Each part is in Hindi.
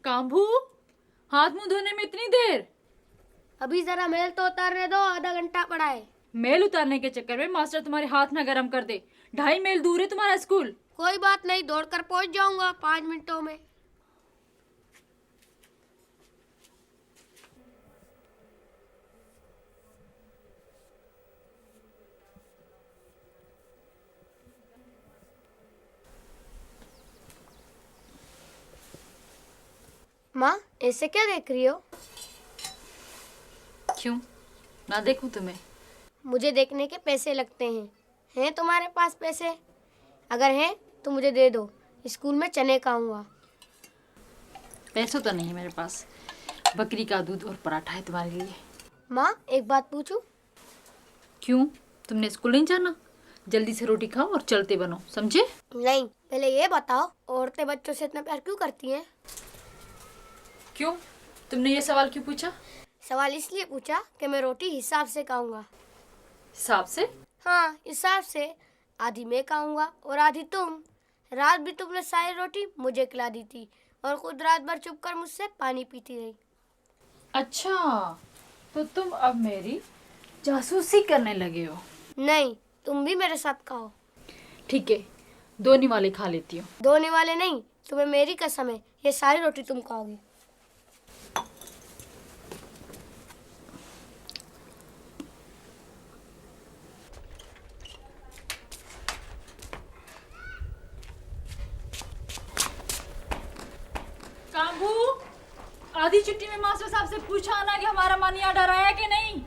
कांभू, हाथ मुंह धोने में इतनी देर? अभी जरा मेल तो उतारने दो, आधा घंटा पड़ा है। मेल उतारने के चक्कर में मास्टर तुम्हारे हाथ ना गरम कर दे। 2.5 मील दूर है तुम्हारा स्कूल। कोई बात नहीं, दौड़कर पहुंच जाऊंगा 5 मिनटों में। माँ, ऐसे क्या देख रही हो? क्यों ना देखूं तुम्हें? मुझे देखने के पैसे लगते हैं। हैं तुम्हारे पास पैसे? अगर हैं तो मुझे दे दो, स्कूल में चने खाऊंगा। पैसों तो नहीं मेरे पास। बकरी का दूध और पराठा है तुम्हारे लिए। माँ, एक बात पूछूं? क्यों, तुमने स्कूल नहीं जाना? जल्दी से रोटी खाओ और चलते बनो, समझे? नहीं, पहले ये बताओ, औरतें बच्चों से इतना प्यार क्यों करती हैं? क्यों, तुमने ये सवाल क्यों पूछा? सवाल इसलिए पूछा कि मैं रोटी हिसाब से खाऊंगा। हिसाब से? हाँ, हिसाब से। आधी मैं खाऊंगा और आधी तुम। रात भी तुमने सारी रोटी मुझे खिला दी थी और खुद रात भर चुप कर मुझसे पानी पीती रही। अच्छा, तो तुम अब मेरी जासूसी करने लगे हो? नहीं, तुम भी मेरे साथ खाओ। ठीक है, 2 निवाले खा लेती हूँ। 2 निवाले नहीं, तुम्हें मेरी कसम है, ये सारी रोटी तुम खाओगी। कांभू, आधी छुट्टी में मास्टर साहब से पूछा आना कि हमारा मनी ऑर्डर आया कि नहीं।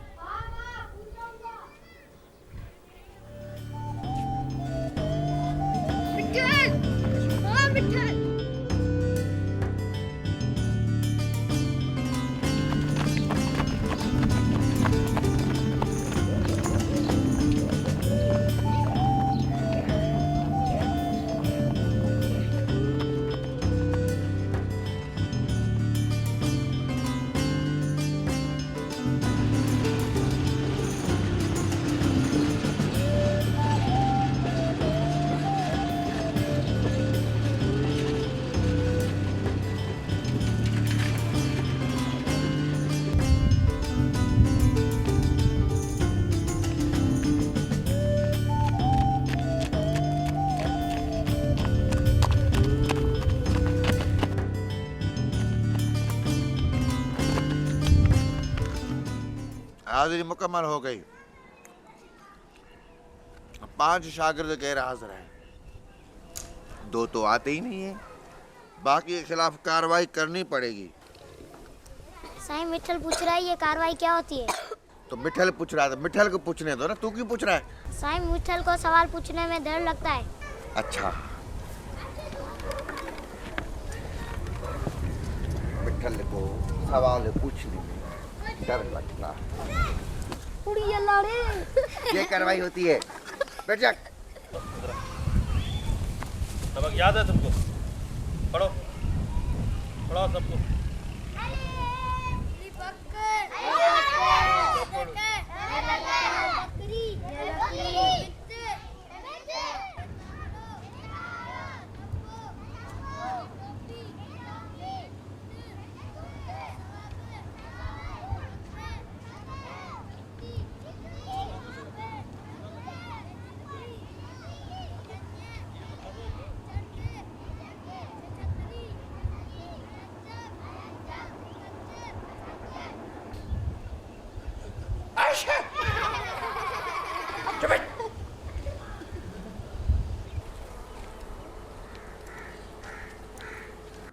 हाजिरी मुकम्मल हो गई। 5 शागिर्द गैर हाजिर हैं। 2 तो आते ही नहीं है, बाकी के खिलाफ कार्रवाई करनी पड़ेगी। साईं, मिठल पूछ रहा है ये कार्रवाई क्या होती है? तो मिठल पूछ रहा था, मिठल को पूछने दो ना, तू क्यों पूछ रहा है? साईं, मिठल को सवाल पूछने में डर लगता है। अच्छा, मिठल को सवाल पूछने में डर लगता है। ये कार्रवाई होती है। बैठ जा। सबक याद है तुमको? पढ़ो पढ़ो सबको।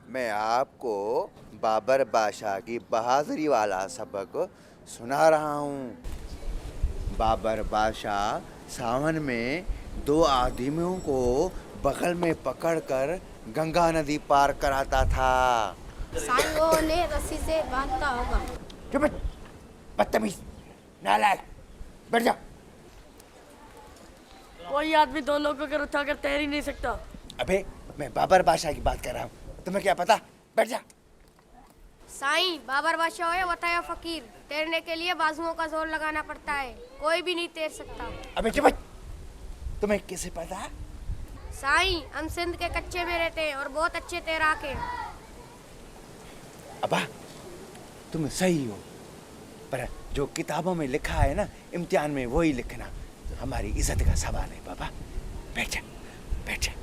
मैं आपको बाबर बादशाह की बहादुरी वाला सबक सुना रहा हूँ। बाबर बादशाह सावन में 2 आदमियों को बगल में पकड़कर गंगा नदी पार कराता था। साईं, वो उन्हें रस्सी से बांधता होगा। चुप, बदतमीज, नालायक, बैठ जा। कोई आदमी 2 लोगों को उठाकर तैर ही नहीं सकता। अबे, मैं बाबर बादशाह की बात कर रहा हूँ, तुम्हें क्या पता? बैठ जा। साईं, बाबर बादशाह हो या बताया फकीर, तैरने के लिए बाजुओं का जोर लगाना पड़ता है। कोई भी नहीं तैर सकता। अबे चुप, तुम्हें कैसे पता? साईं, हम सिंध के कच्चे में रहते हैं और बहुत अच्छे तैराक हैं। अबा तुम सही हो, पर जो किताबों में लिखा है ना, इम्तिहान में वही लिखना। हमारी इज्जत का सवाल है बाबा। बैठ जा, बैठ जा।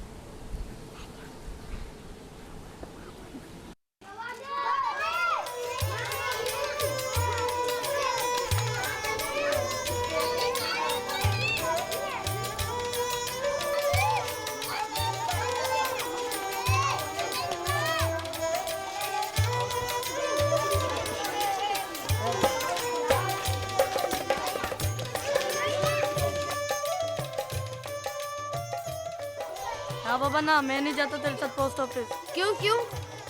हाँ बाबा ना, मैं नहीं जाता तेरे साथ पोस्ट ऑफिस। क्यों क्यों?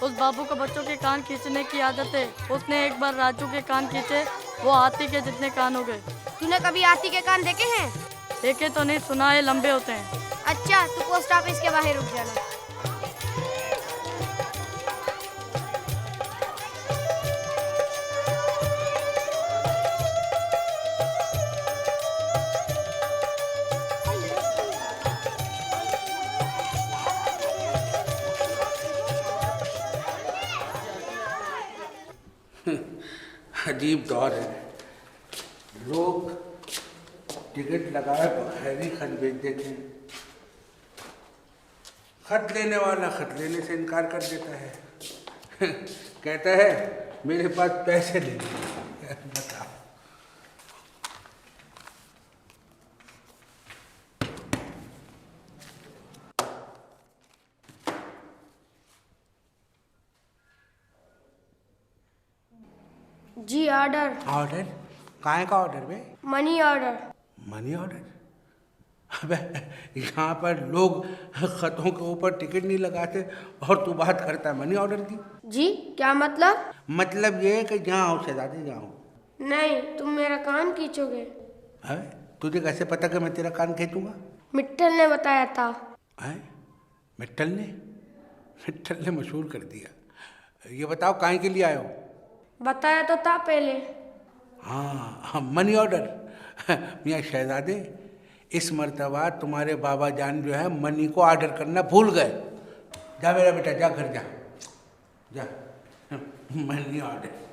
उस बाबू को बच्चों के कान खींचने की आदत है। उसने एक बार राजू के कान खींचे, वो हाथी के जितने कान हो गए। तूने कभी हाथी के कान देखे हैं? देखे तो नहीं, सुना है लंबे होते हैं। अच्छा, तू पोस्ट ऑफिस के बाहर रुक जाना। अजीब दौर है, लोग टिकट लगाए बगैर ही खत भेज देते हैं। खत लेने वाला खत लेने से इनकार कर देता है। कहता है मेरे पास पैसे नहीं। बताओ। जी ऑर्डर। ऑर्डर? काहे का ऑर्डर बे? Money order. Money order? अबे यहाँ पर लोग खतों के ऊपर टिकट नहीं लगाते और तू बात करता है मनी ऑर्डर की। जी क्या मतलब? मतलब ये है कि जहाँ आओ शहजादी जाओ। नहीं, तुम मेरा कान खींचोगे। है तुझे कैसे पता कि मैं तेरा कान खींचूंगा? मिट्टल ने बताया था। है मिट्टल ने? मिट्टल ने मशहूर कर दिया। ये बताओ काहे के लिए आए हो? बताया तो था पहले। हाँ मनी ऑर्डर। मियाँ शहजादे, इस मर्तबा तुम्हारे बाबा जान जो है मनी को ऑर्डर करना भूल गए। जा मेरा बेटा, जा घर जा, जा। Money order.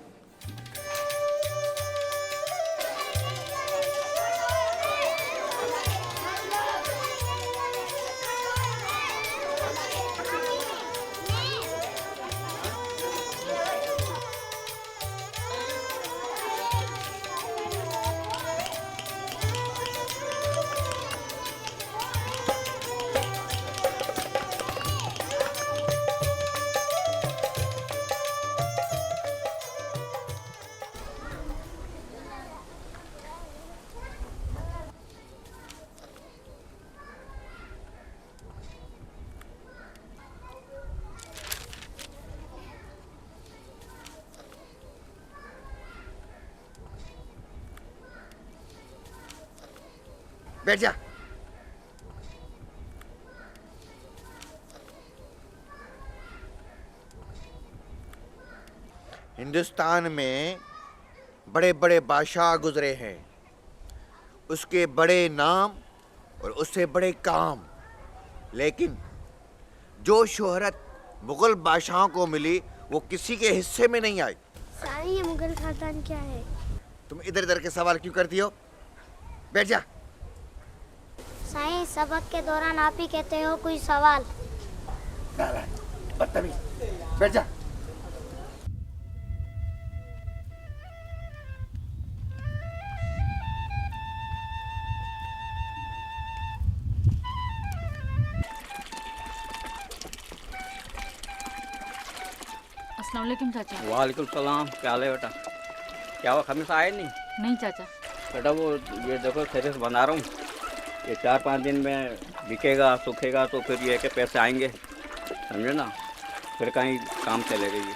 बैठ जा। हिंदुस्तान में बड़े बड़े बादशाह गुजरे हैं, उसके बड़े नाम और उससे बड़े काम, लेकिन जो शोहरत मुगल बादशाहों को मिली वो किसी के हिस्से में नहीं आई। साईं, ये मुगल खानदान क्या है? तुम इधर उधर के सवाल क्यों करती हो? बैठ जा। साईं, सबक के दौरान आप ही कहते हो कोई सवाल। बदतमीज, बैठ जा। अस्सलाम वालेकुम चाचा। वालेकुम सलाम। क्या हाल है बेटा? क्या हुआ, हमेशा आए नहीं? नहीं चाचा। बेटा वो ये देखो टेरेस बना रहा हूँ, ये 4-5 दिन में बिकेगा सूखेगा तो फिर ये के पैसे आएंगे, समझे ना? फिर कहीं काम चलेगा ये।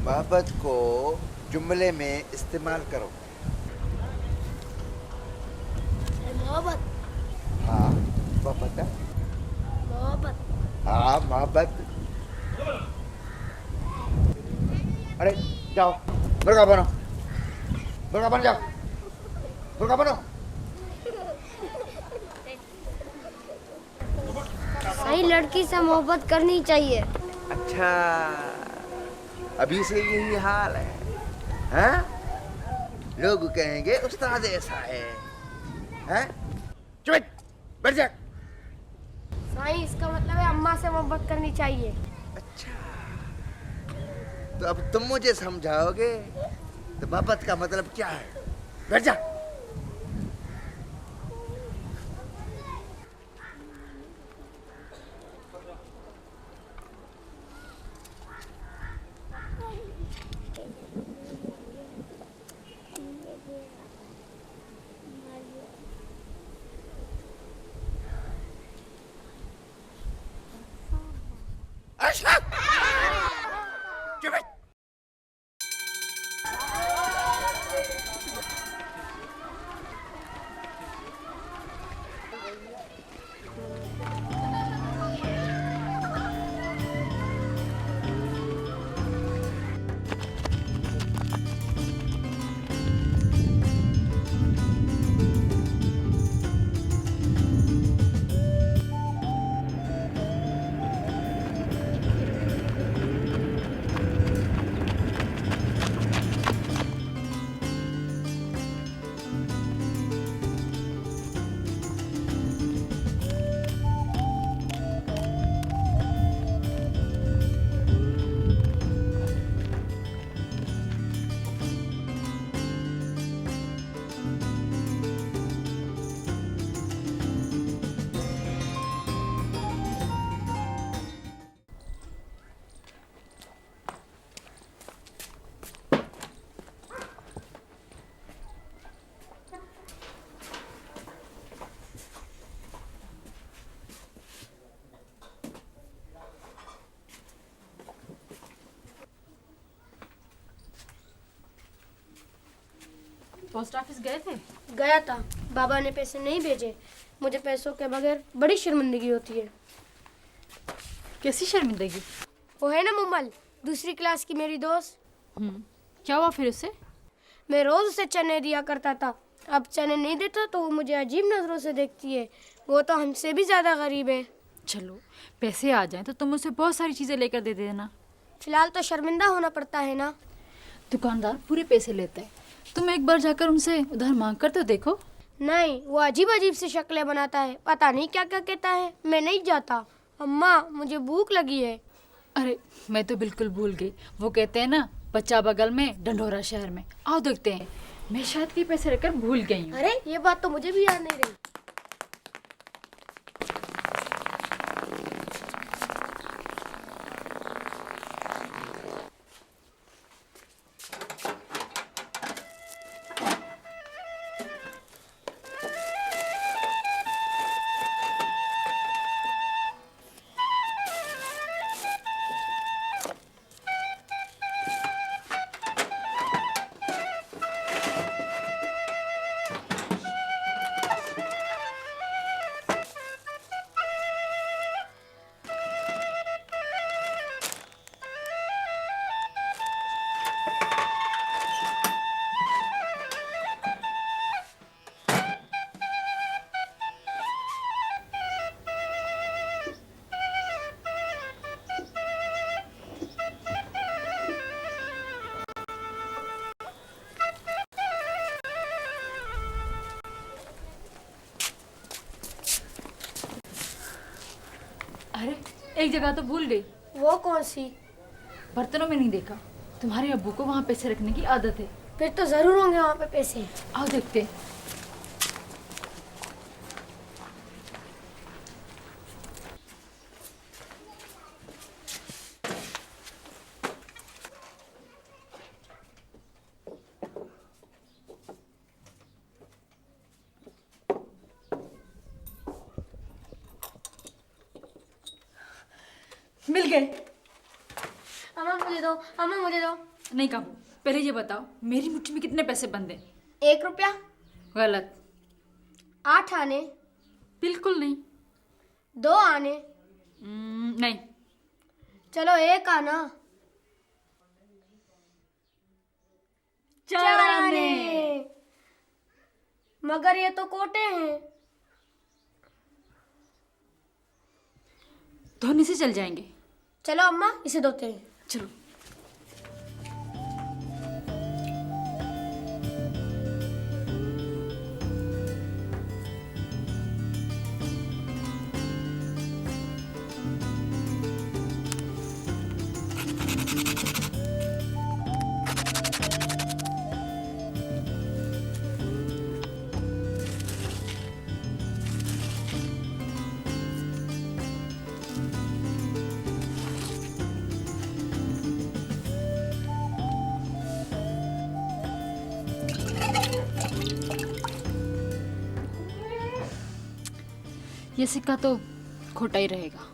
मोहब्बत को जुमले में इस्तेमाल करो। मोहब्बत। हाँ मोहब्बत है। मोहब्बत। हाँ मोहब्बत। अरे जाओ, बुर्का बनो, बुर्का बन जाओ, बुर्का बनो। सही लड़की से मोहब्बत करनी चाहिए। अच्छा, अभी से यही हाल है, हैं? लोग कहेंगे उस्ताद ऐसा है, हैं? चुप, बैठ जा। साईं, इसका मतलब है अम्मा से मोहब्बत करनी चाहिए। अच्छा, तो अब तुम मुझे समझाओगे तो मोहब्बत का मतलब क्या है? बैठ जा। अच्छा, चुप। पोस्ट ऑफिस गए थे? गया था, बाबा ने पैसे नहीं भेजे। मुझे पैसों के बगैर बड़ी शर्मिंदगी होती है। कैसी शर्मिंदगी? वो है ना मुमल, दूसरी क्लास की मेरी दोस्त। क्या हुआ फिर उससे? मैं रोज उसे चने दिया करता था, अब चने नहीं देता तो वो मुझे अजीब नजरों से देखती है। वो तो हमसे भी ज्यादा गरीब है। चलो, पैसे आ जाएं तो तुम उसे बहुत सारी चीजें लेकर दे देना। फिलहाल तो शर्मिंदा होना पड़ता है ना। दुकानदार पूरे पैसे लेते हैं, तुम एक बार जाकर उनसे उधार मांग कर तो देखो। नहीं, वो अजीब अजीब सी शक्लें बनाता है, पता नहीं क्या क्या कहता है। मैं नहीं जाता। अम्मा, मुझे भूख लगी है। अरे मैं तो बिल्कुल भूल गई। वो कहते हैं ना, बच्चा बगल में ढंढोरा शहर में। आओ देखते हैं। मैं शायद के पैसे रखकर भूल गई हूँ। अरे ये बात तो मुझे भी याद नहीं रही। अरे एक जगह तो भूल गई। वो कौन सी? बर्तनों में नहीं देखा। तुम्हारे अब्बू को वहाँ पैसे रखने की आदत है। फिर तो जरूर होंगे वहाँ पे पैसे। आओ देखते हैं। मिल गए। अम्मा मुझे दो, अम्मा मुझे दो। नहीं काम, पहले ये बताओ मेरी मुट्ठी में कितने पैसे बंद हैं? 1 रुपया। गलत। 8 आने। बिल्कुल नहीं। 2 आने। नहीं। चलो 1 आना। मगर ये तो कोटे हैं। धोने से चल जाएंगे। चलो अम्मा इसे धोते हैं। चलो। ये सिक्का तो खोटा ही रहेगा।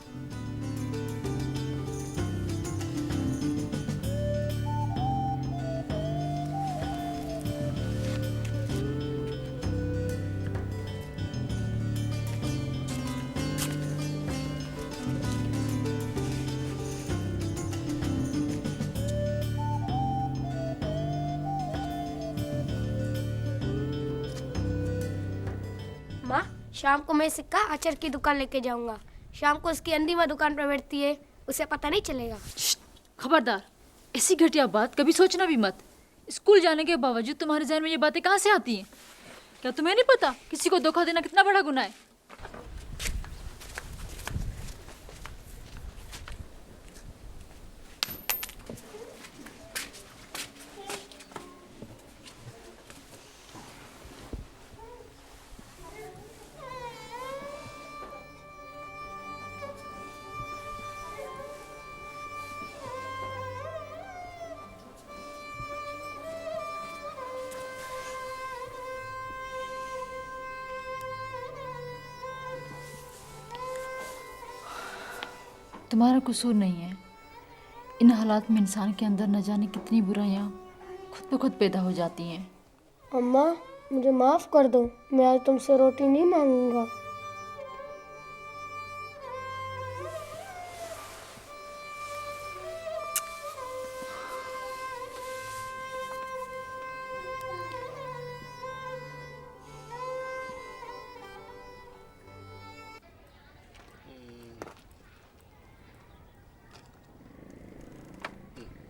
माँ, शाम को मैं सिक्का अचर की दुकान लेके जाऊंगा। शाम को उसकी अंधी माँ दुकान पर बैठती है, उसे पता नहीं चलेगा। खबरदार, ऐसी घटिया बात कभी सोचना भी मत। स्कूल जाने के बावजूद तुम्हारे जहन में ये बातें कहाँ से आती हैं? क्या तुम्हें नहीं पता किसी को धोखा देना कितना बड़ा गुनाह है? तुम्हारा कसूर नहीं है। इन हालात में इंसान के अंदर न जाने कितनी बुराइयां खुद ब खुद पैदा हो जाती हैं। अम्मा, मुझे माफ कर दो, मैं आज तुमसे रोटी नहीं मांगूंगा।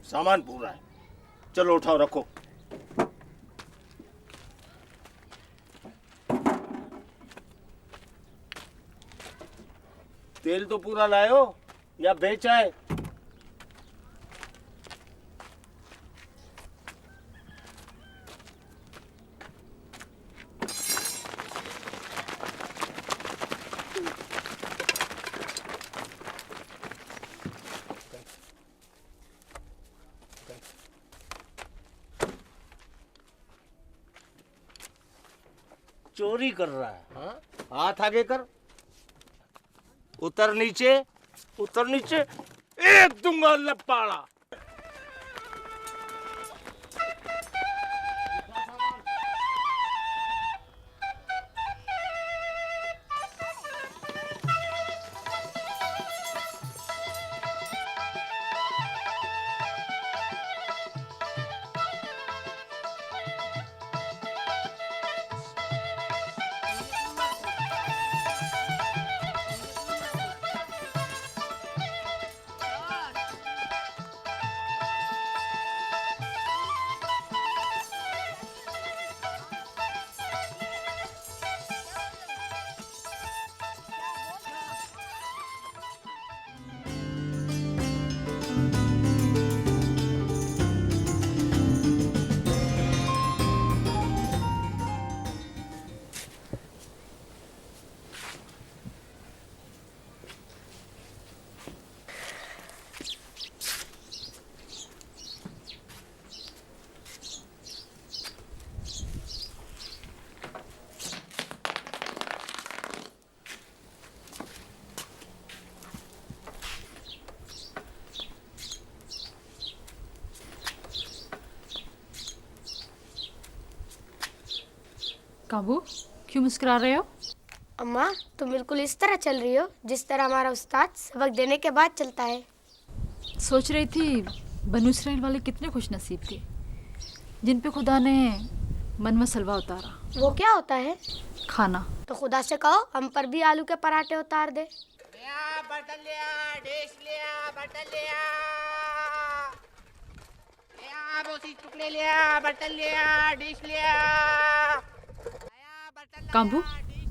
सामान पूरा है, चलो उठाओ रखो। तेल तो पूरा लाए हो या बेचा है? चोरी कर रहा है, हाँ? हाथ आगे कर, उतर नीचे, उतर नीचे, एक दूंगा लपाड़ा। काबू, क्यों मुस्कुरा रहे हो? अम्मा, तुम बिल्कुल इस तरह चल रही हो जिस तरह हमारा उस्ताद सबक देने के बाद चलता है। सोच रही थी बनु इसराइल वाले कितने खुश नसीब थे जिन पे खुदा ने मन में सलवा उतारा। वो क्या होता है? खाना। तो खुदा से कहो हम पर भी आलू के पराठे उतार दे। बर्तन लिया, डिश लिया, बर्तन लिया, टुकड़े लिया, बर्तन लिया, डिश लिया। कांबू,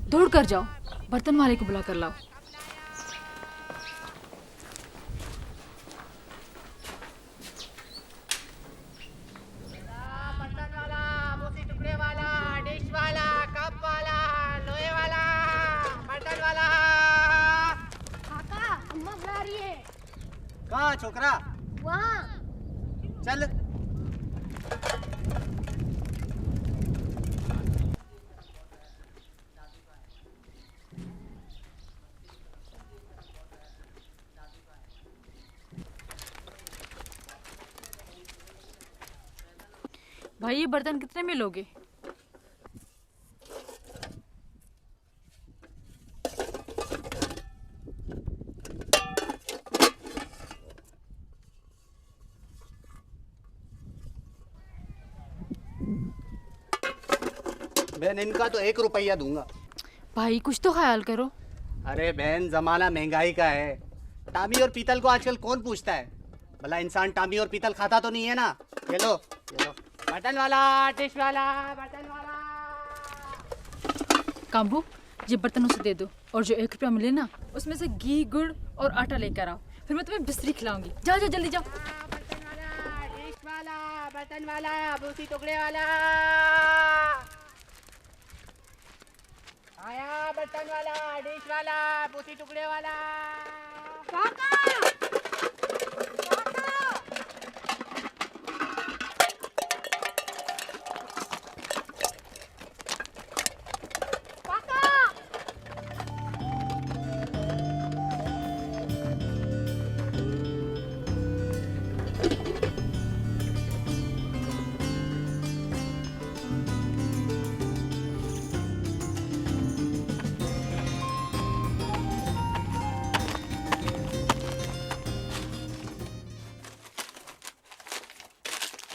दौड़ कर जाओ, बर्तन वाले को बुला कर लाओ। बर्तन वाला, मोती टुकड़े वाला, डिश वाला, कप वाला, लोहे वाला, बर्तन वाला। काका, अम्मा बुला रही है। कहाँ छोकरा? वहाँ। चल। भाई ये बर्तन कितने में लोगे? बहन इनका तो 1 रुपया दूंगा। भाई कुछ तो ख्याल करो। अरे बहन जमाना महंगाई का है, टामी और पीतल को आजकल कौन पूछता है? भला इंसान टामी और पीतल खाता तो नहीं है ना? ये लो बटन वाला, डिश वाला, बटन वाला। कांबू, ये बर्तन उसे दे दो और जो 1 रुपया मिले ना उसमें से घी, गुड़ और आटा लेकर आओ, फिर मैं तुम्हें बिस्तरी खिलाऊंगी। जाओ जाओ जल्दी जाओ। बटन वाला, डिश वाला, बटन वाला, बूटी टुकड़े वाला। आया बटन वाला, डिश वाला, बूटी टुकड़े वाला।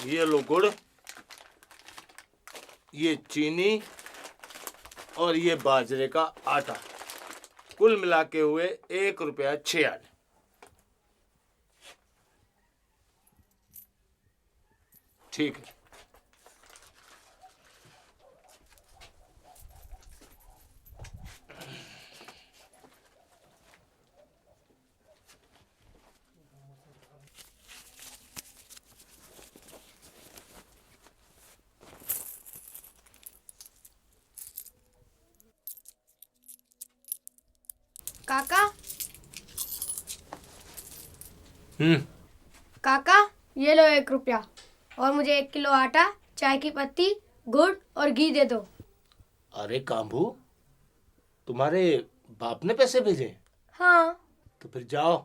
ये लो गुड़, ये चीनी और ये बाजरे का आटा, कुल मिला के हुए 1 रुपया 6 आने। ठीक है। काका, हम्म। काका ये लो 1 रुपया और मुझे 1 किलो आटा, चाय की पत्ती, गुड़ और घी दे दो। अरे कांबू, तुम्हारे बाप ने पैसे भेजे? हाँ। तो फिर जाओ,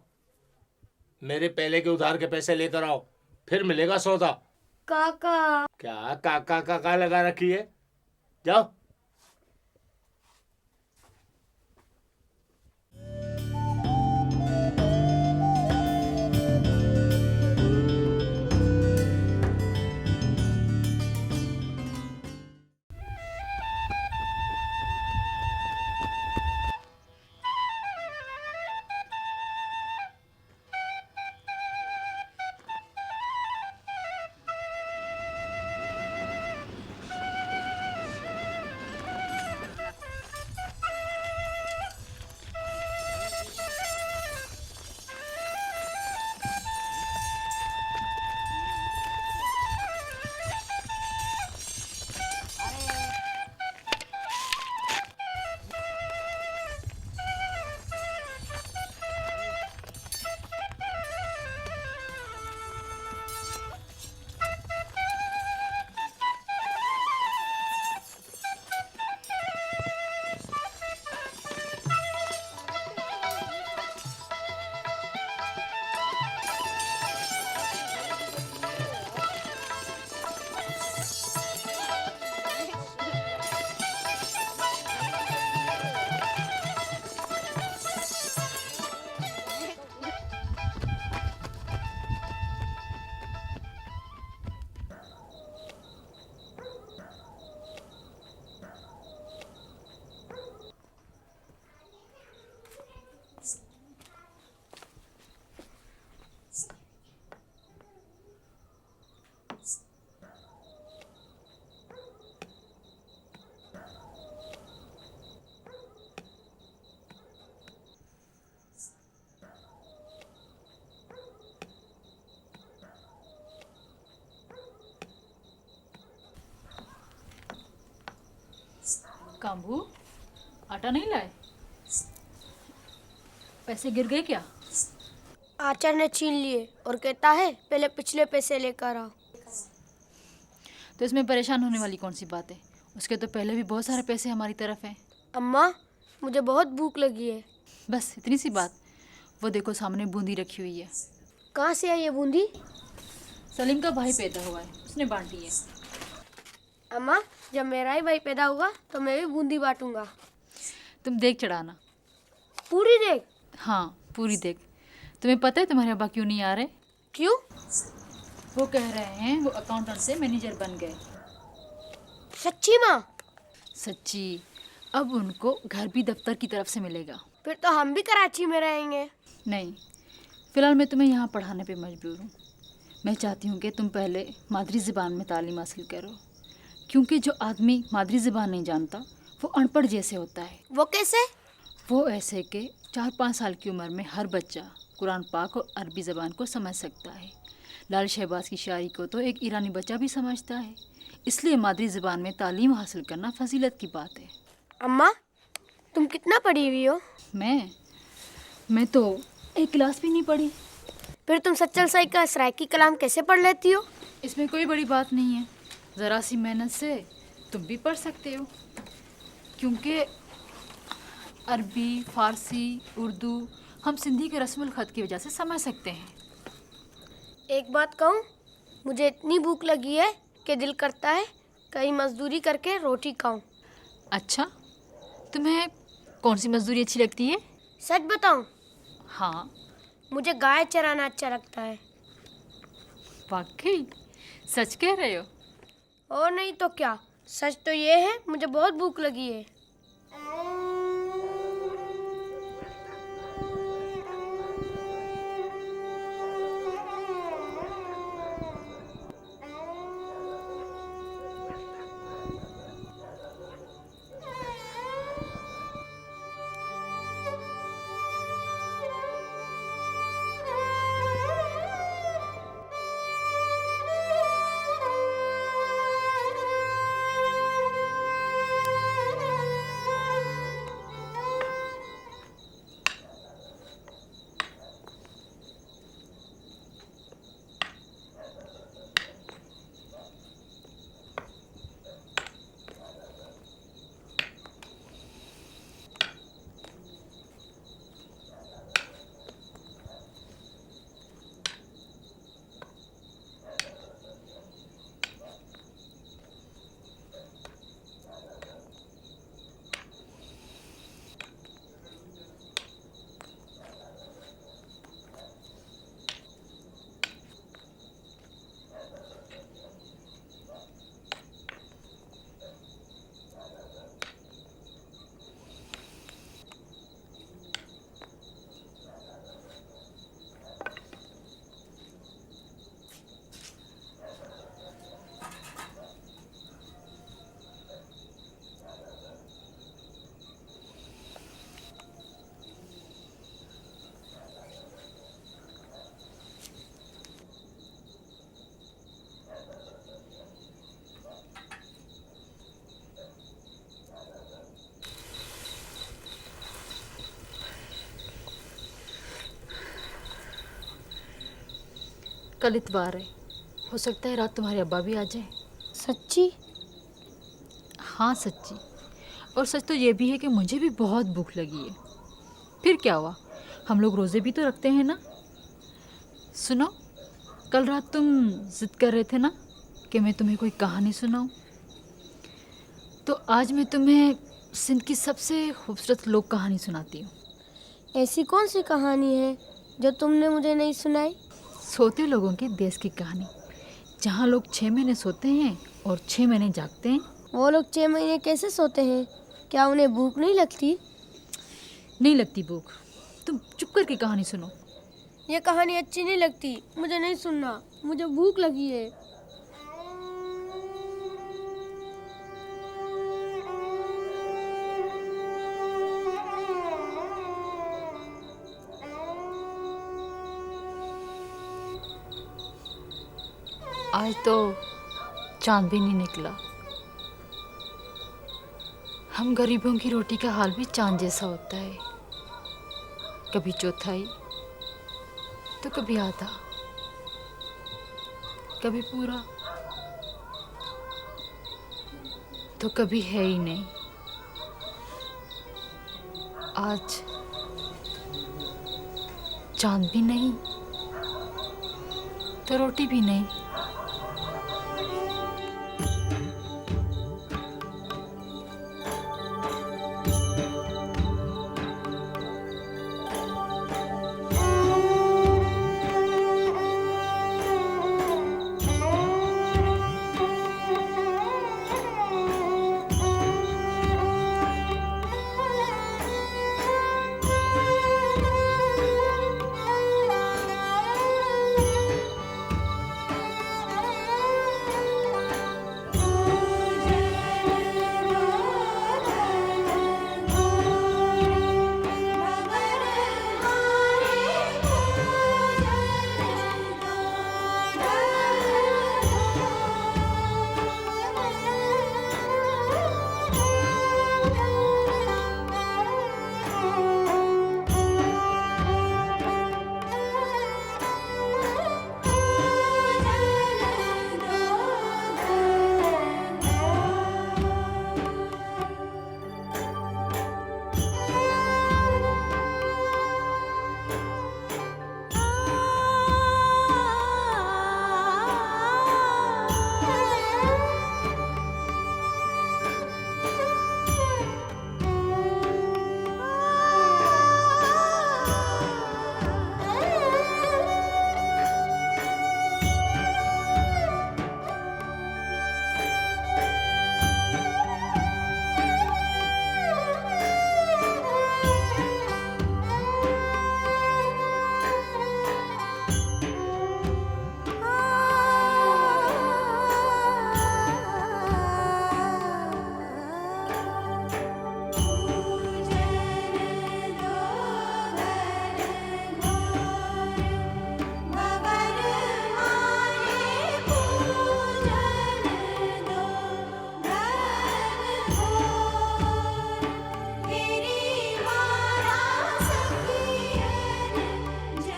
मेरे पहले के उधार के पैसे लेकर आओ, फिर मिलेगा सौदा। काका। क्या काका काका लगा रखी है? जाओ। काम्बू, आटा नहीं लाए? पैसे गिर गए क्या? आचार्य ने छीन लिए और कहता है पहले पिछले पैसे लेकर आओ। तो इसमें परेशान होने वाली कौन सी बात है? उसके तो पहले भी बहुत सारे पैसे हमारी तरफ हैं। अम्मा, मुझे बहुत भूख लगी है। बस इतनी सी बात। वो देखो सामने बूंदी रखी हुई है। कहाँ से आई ये बूंदी? सलीम का भाई पैदा हुआ है, उसने बांटी है। अम्मा, जब मेरा ही भाई पैदा होगा तो मैं भी बूंदी बांटूंगा। तुम देख चढ़ाना। पूरी देख? हाँ, पूरी देख। तुम्हें पता है तुम्हारे अब्बा क्यों नहीं आ रहे? क्यों? वो कह रहे हैं वो अकाउंटेंट से मैनेजर बन गए। सच्ची माँ? सच्ची। अब उनको घर भी दफ्तर की तरफ से मिलेगा। फिर तो हम भी कराची में रहेंगे। नहीं, फिलहाल मैं तुम्हें यहाँ पढ़ाने पे मजबूर हूँ। मैं चाहती हूँ कि तुम पहले मादरी ज़बान में तालीम हासिल करो, क्योंकि जो आदमी मादरी ज़बान नहीं जानता वो अनपढ़ जैसे होता है। वो कैसे? वो ऐसे कि 4-5 साल की उम्र में हर बच्चा कुरान पाक और अरबी ज़बान को समझ सकता है। लाल शहबाज की शायरी को तो एक ईरानी बच्चा भी समझता है। इसलिए मादरी ज़बान में तालीम हासिल करना फजीलत की बात है। अम्मा, तुम कितना पढ़ी हुई हो? मैं तो एक क्लास भी नहीं पढ़ी। फिर तुम सच्चल साई का सराइकी कलाम कैसे पढ़ लेती हो? इसमें कोई बड़ी बात नहीं है। ज़रा सी मेहनत से तुम भी पढ़ सकते हो, क्योंकि अरबी, फ़ारसी, उर्दू हम सिंधी के रस्मुल ख़त की वजह से समझ सकते हैं। एक बात कहूँ, मुझे इतनी भूख लगी है कि दिल करता है कहीं मजदूरी करके रोटी खाऊं। अच्छा, तुम्हें कौन सी मजदूरी अच्छी लगती है? सच बताऊं? हाँ। मुझे गाय चराना अच्छा लगता है। वाकई सच कह रहे हो? और नहीं तो क्या, सच तो ये है मुझे बहुत भूख लगी है। कल इतवार है, हो सकता है रात तुम्हारे अब्बा भी आ जाए। सच्ची? हाँ सच्ची। और सच तो ये भी है कि मुझे भी बहुत भूख लगी है। फिर क्या हुआ, हम लोग रोज़े भी तो रखते हैं ना। सुनो, कल रात तुम जिद कर रहे थे ना कि मैं तुम्हें कोई कहानी सुनाऊं, तो आज मैं तुम्हें सिंध की सबसे खूबसूरत लोक कहानी सुनाती हूँ। ऐसी कौन सी कहानी है जो तुमने मुझे नहीं सुनाई? सोते लोगों के देश की कहानी, जहाँ लोग 6 महीने सोते हैं और 6 महीने जागते हैं। वो लोग 6 महीने कैसे सोते हैं? क्या उन्हें भूख नहीं लगती? नहीं लगती भूख। तुम चुप करके कहानी सुनो। ये कहानी अच्छी नहीं लगती, मुझे नहीं सुनना, मुझे भूख लगी है। आज तो चांद भी नहीं निकला। हम गरीबों की रोटी का हाल भी चांद जैसा होता है, कभी चौथाई तो कभी आधा, कभी पूरा तो कभी है ही नहीं। आज चांद भी नहीं तो रोटी भी नहीं।